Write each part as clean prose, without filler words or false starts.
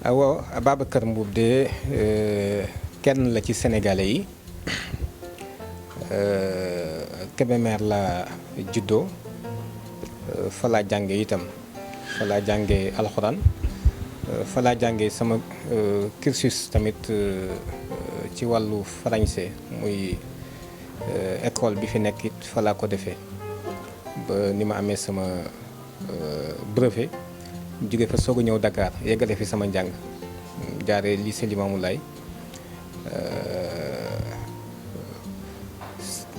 waaw Ababacar Mboup de kenn la ci sénégalais yi Kébémer la juddoo fa laa jànge itam fa laa jànge alxuraan fa laa jànge sama cursus tamit ci wàllu français muy école bi fi nekk it fa laa ko defee ba ni ma amee sama brevet jóge fa soog a ñëw Dakar yeggale fi sama njàng jaaree lycée Limamoulaye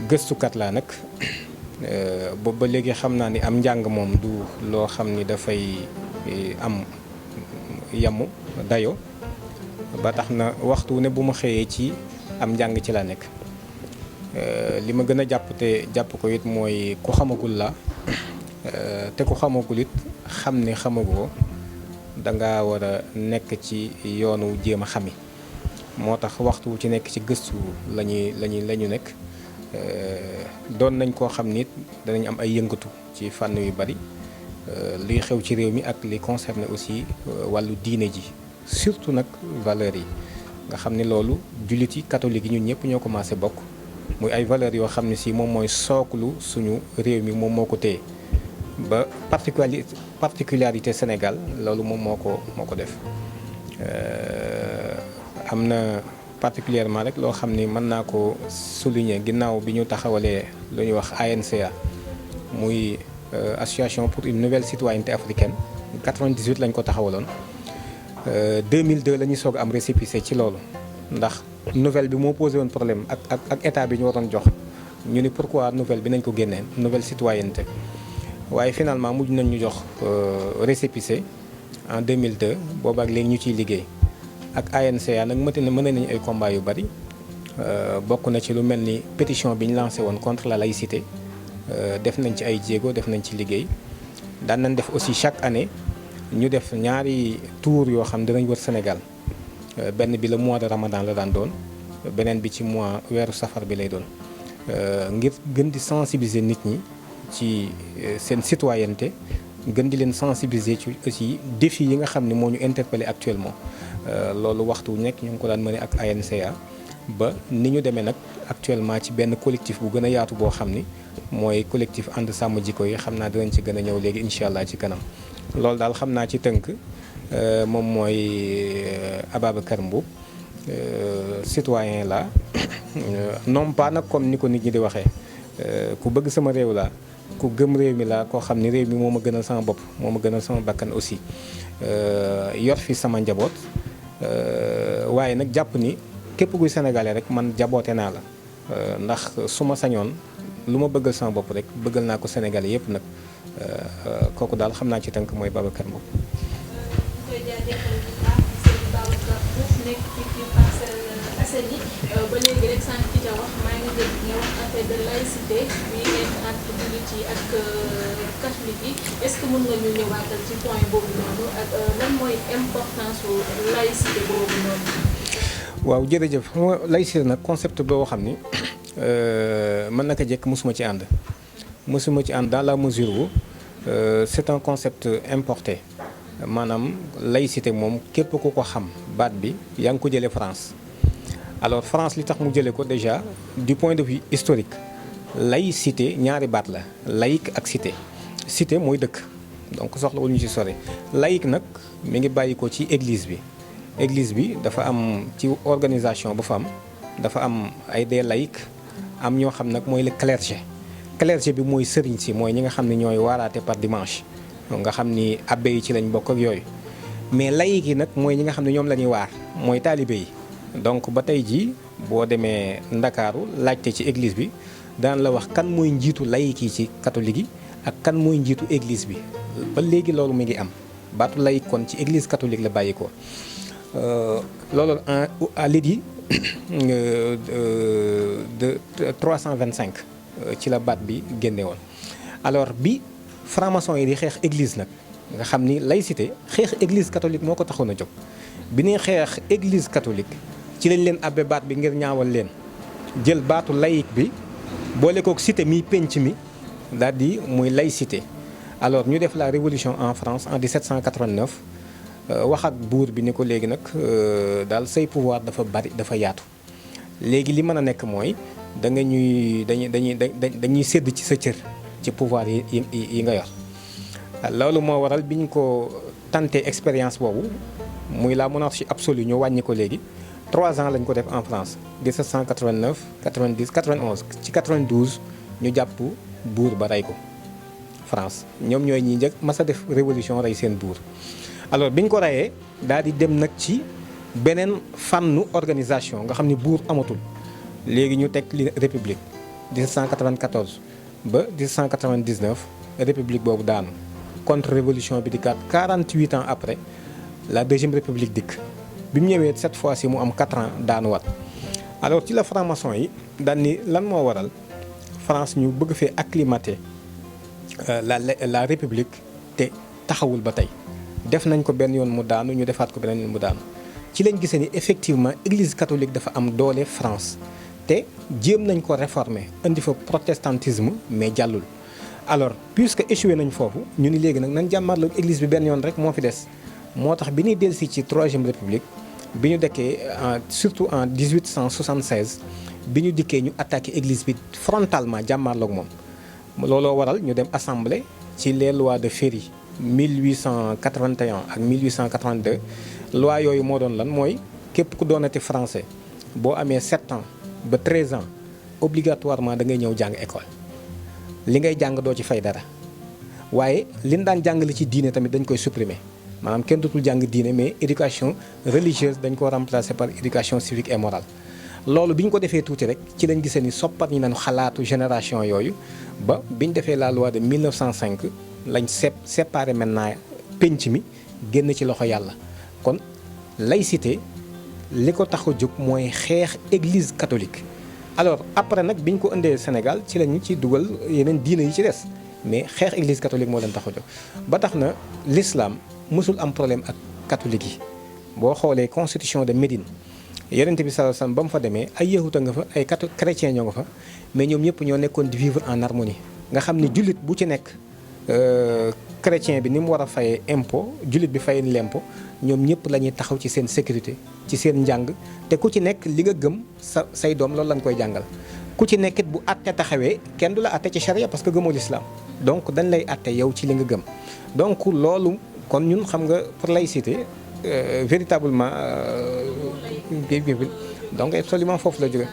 gëstukat laa nag boobu ba léegi xam naa ni am njàng moom du loo xam ni dafay am yamu dayo ba tax na waxtu ne bu ma xëyee ci am njàng ci laa nekk li ma gën a jàpp te jàpp ko it mooy ku xamagul la te ku xamagul it xam ne xamagoo danga war a nekk ci yoonu jéem a xami moo tax waxtu ci nekk ci gëstu lañu nekk doon nañ koo xam nit danañ am ay yëngatu ci fànn yu bari liy xew ci réew mi ak li concerné aussi wàllu diine ji surtout nag valeurs yi nga xam ne loolu jullit yi catholique yi ñun ñëpp ñoo commencé bokk muy ay valeurs yoo xam ne si moom mooy sooklu suñu réew mi moom moo ko téye ba particularité Sénégal loolu moom moo ko def am na particulièrement rek loo xam ni mën naa ko souligner ginnaaw bi ñu taxawalee lu ñuy wax ANCA muy association pour une nouvelle citoyenneté africaine 98 lañ ko taxawaloon 2002 la ñuy soog am récépissé ci loolu ndax nouvelle bi moo posé woon problème ak état bi ñu waroon jox ñu ni pourquoi nouvelle bi nañ ko génnee nouvelle citoyenneté waaye finalement mujj nañ ñu jox récépissé en 2002 boobu ak léegi ñu ciy liggéey ak ANCA nag mën nañu ay combat yu bari bokk na ci lu mel ni pétition bi ñu lancé woon contre la laïcité def nañ ci ay jéego def nañ ci liggéey daan nañ def aussi chaque année ñu def ñaari tour yoo xam dinañ wër Sénégal benn bi la mois de Ramadan la daan doon beneen bi ci mois weeru safar bi lay doon ngir gën di sensibiliser nit ñi ci seen citoyenneté gën di leen sensibiliser ci aussi défi yi nga xam ne moo ñu interpellé actuellement loolu waxtu wu nekk ñu ngi ko daan mëne ak ANCA ba ni ñu demee nag actuellement ci benn collectif bu gën a yaatu boo xam ni mooy collectif ànd sàmm jikko yi xam naa dinañ ci gën a ñëw léegi incha allah ci kanam loolu daal xam naa ci tënk moom mooy Ababacar Mboup citoyen la non pas nag comme ni ko nit ñi di waxee ku bëgg sama réew la ku gëm réew mi la koo xam ni réew mi moo ma gënal sama bopp moo ma gënal sama bakkan aussi yor fi sama njaboot waaye nag jàpp ni képp kuy sénégalais rek man jaboote naa la ndax su ma sañoon lu ma bëggal sama bopp rek bëggal naa ko sénégalais yëpp nag kooku daal xam naa ci tënk mooy Babacar Mboup. ba léegi rek sànq ci ca wax maa ngi dégg nga wax affaire de laïcité bi nekk entre jullit yi ak catholique yi est-ce que mën nga ñu ñëwaatal ci point boobu noonu ak lan mooy importance su laïcité boobu noonu. waaw jërëjëf xam nga laïcité nag concept boo xam ni mën na ko jekk mosuma ci ànd dans la mesure où c'est un concept importé maanaam laïcité moom képp ku ko xam baat bi yaa ngi ko jëlee France. alors France li tax mu jëlee ko déjà du point de vue historique laïcité ñaari baat la laïque ak cité cité mooy dëkk donc soxlawul ñu ci sore laïque nag mi ngi bàyyi ko ci église bi dafa am ci organisation bu fa am dafa am ay des laïcs am ñoo xam nag mooy le clergé bi mooy sëriñ si mooy ñi nga xam ne ñooy waaraate par dimanche nga xam ni abbé yi ci lañ bokk ak yooyu mais laïcs yi nag mooy ñi nga xam ne ñoom la ñuy waar mooy taalibe yi donc ba tey jii boo demee Ndakaaru laajte ci église bi daan la wax kan mooy njiitu laïc yi ci catholique yi ak kan mooy njiitu église bi ba léegi loolu mi ngi am baatu laïc kon ci église catholique la bàyyi ko loolu à l'édit de 325 ci la baat bi génne woon alors bi franc-maçon yi di xeex église nag nga xam ni laïcité xeex église catholique moo ko taxoon a jóg bi ñuy xeex église catholique ci lañ leen abbe baat bi ngir ñaawal leen jël baatu laïque bi boole kook cité mi penc mi daal di muy laïcité alors ñu def la révolution en France en 1789 wax ak buur bi ni ko léegi nag daal say pouvoir dafa bari dafa yaatu léegi li mën a nekk mooy da nga dañuy sédd ci sa cër ci pouvoir yi nga yor loolu moo waral bi ñu ko tenté expérience boobu muy la monarchie absolue ñu wàññi ko léegi 3 ans lañ ko def en France 1789 90 91 ci 92 ñu jàpp buur ba rey ko France ñoom ñooy ñi njëkk mas a def révolution rey seen buur alors bi ñu ko reyee daal di dem nag ci beneen fànnu organisation nga xam ni buur amatul léegi ñu teg li république 1794 ba 1799 république boobu daanu contre révolution bi di 48 ans après la deuxième république dikk bi mu ñëwee cette fois-ci mu am 4 ans daanuwaat alors ci la franc-maçon yi daan ni lan moo waral France ñu bëgg fee acclimater la république te taxawul ba tey def nañ ko benn yoon mu daanu ñu defaat ko beneen yoon mu daanu ci lañ gisee ni effectivement église catholique dafa am doole France te jéem nañ ko réformer indi fa protestantisme mais jàllul alors puisque échoué nañ foofu ñu ni léegi nag nañ jàmmarloo église bi benn yoon rek moo fi des moo tax bi ñuy dellusi ci troisième république bi ñu dekkee surtout en 1876 bi ñu dikkee ñu attaqué église bi frontalement jàmmarloog moom looloo waral ñu dem assemblée ci les lois de Ferry 1881 ak 1882 loi yooyu moo doon lan mooy képp ku doonati français boo amee 7 ans ba 13 ans obligatoirement da ngay ñëw jàng école li ngay jàng doo ci fay dara waaye liñ daan jàngale ci diine tamit dañ koy supprimer maanaam kenn dootul jàng diine mais éducation religieuse dañ ko remplacer par éducation civique et morale loolu bi ñu ko defee tuuti rek ci lañ gisee ni soppat ñi nañu xalaatu génération yooyu ba bi ñu defee la loi de 1905 lañ séparé maintenant penc mi génn ci loxo yàlla kon laïcité li ko tax a jóg mooy xeex église catholique alors après nag bi ñu ko indee Sénégal ci lañu ci dugal yeneen diine yi ci des mais xeex église catholique moo leen tax a jóg ba tax na l'islam mësul am problème ak catholique yi boo xoolee constitution de Médine yonent bi sallallahu alayhi wasallam ba mu fa demee ay yahuda nga fa ay chrétien ñoo nga fa mais ñoom ñëpp ñoo nekkoon di vivre en harmonie nga xam ne jullit bu ci nekk chrétien bi ni mu war a fayee impôt jullit bi fayee l'impôt ñoom ñëpp la ñuy taxaw ci seen sécurité ci seen njàng te ku ci nekk li nga gëm say doom loolu lañ koy jàngal ku ci nekkit bu àtte taxawee kenn du la àtte ci charia parce que gëmoo l'islam donc dañ lay àtte yow ci li nga gëm donc loolu kon ñun xam nga pour laïcité véritablement donc absolument foofu la jóge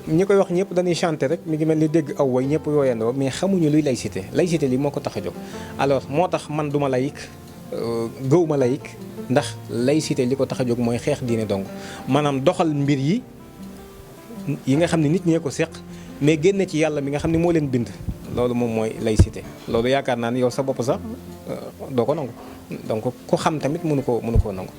ñi koy wax ñëpp dañuy chanter rek mi ngi mel ni dégg aw way ñëpp yooyandoo mais xamuñu luy laïcité laïcité li moo ko tax a jóg alors moo tax man duma laïque gëwuma laïque ndax laïcité li ko tax a jóg mooy xeex diine donc maanaam doxal mbir yi nga xam ne nit ñee ko seq mais génne ci yàlla mi nga xam ne moo leen bind loolu moom mooy laïcité loolu yaakaar naa ne yow sa bopp sax doo ko nangu donc ku xam tamit mënu koo nangu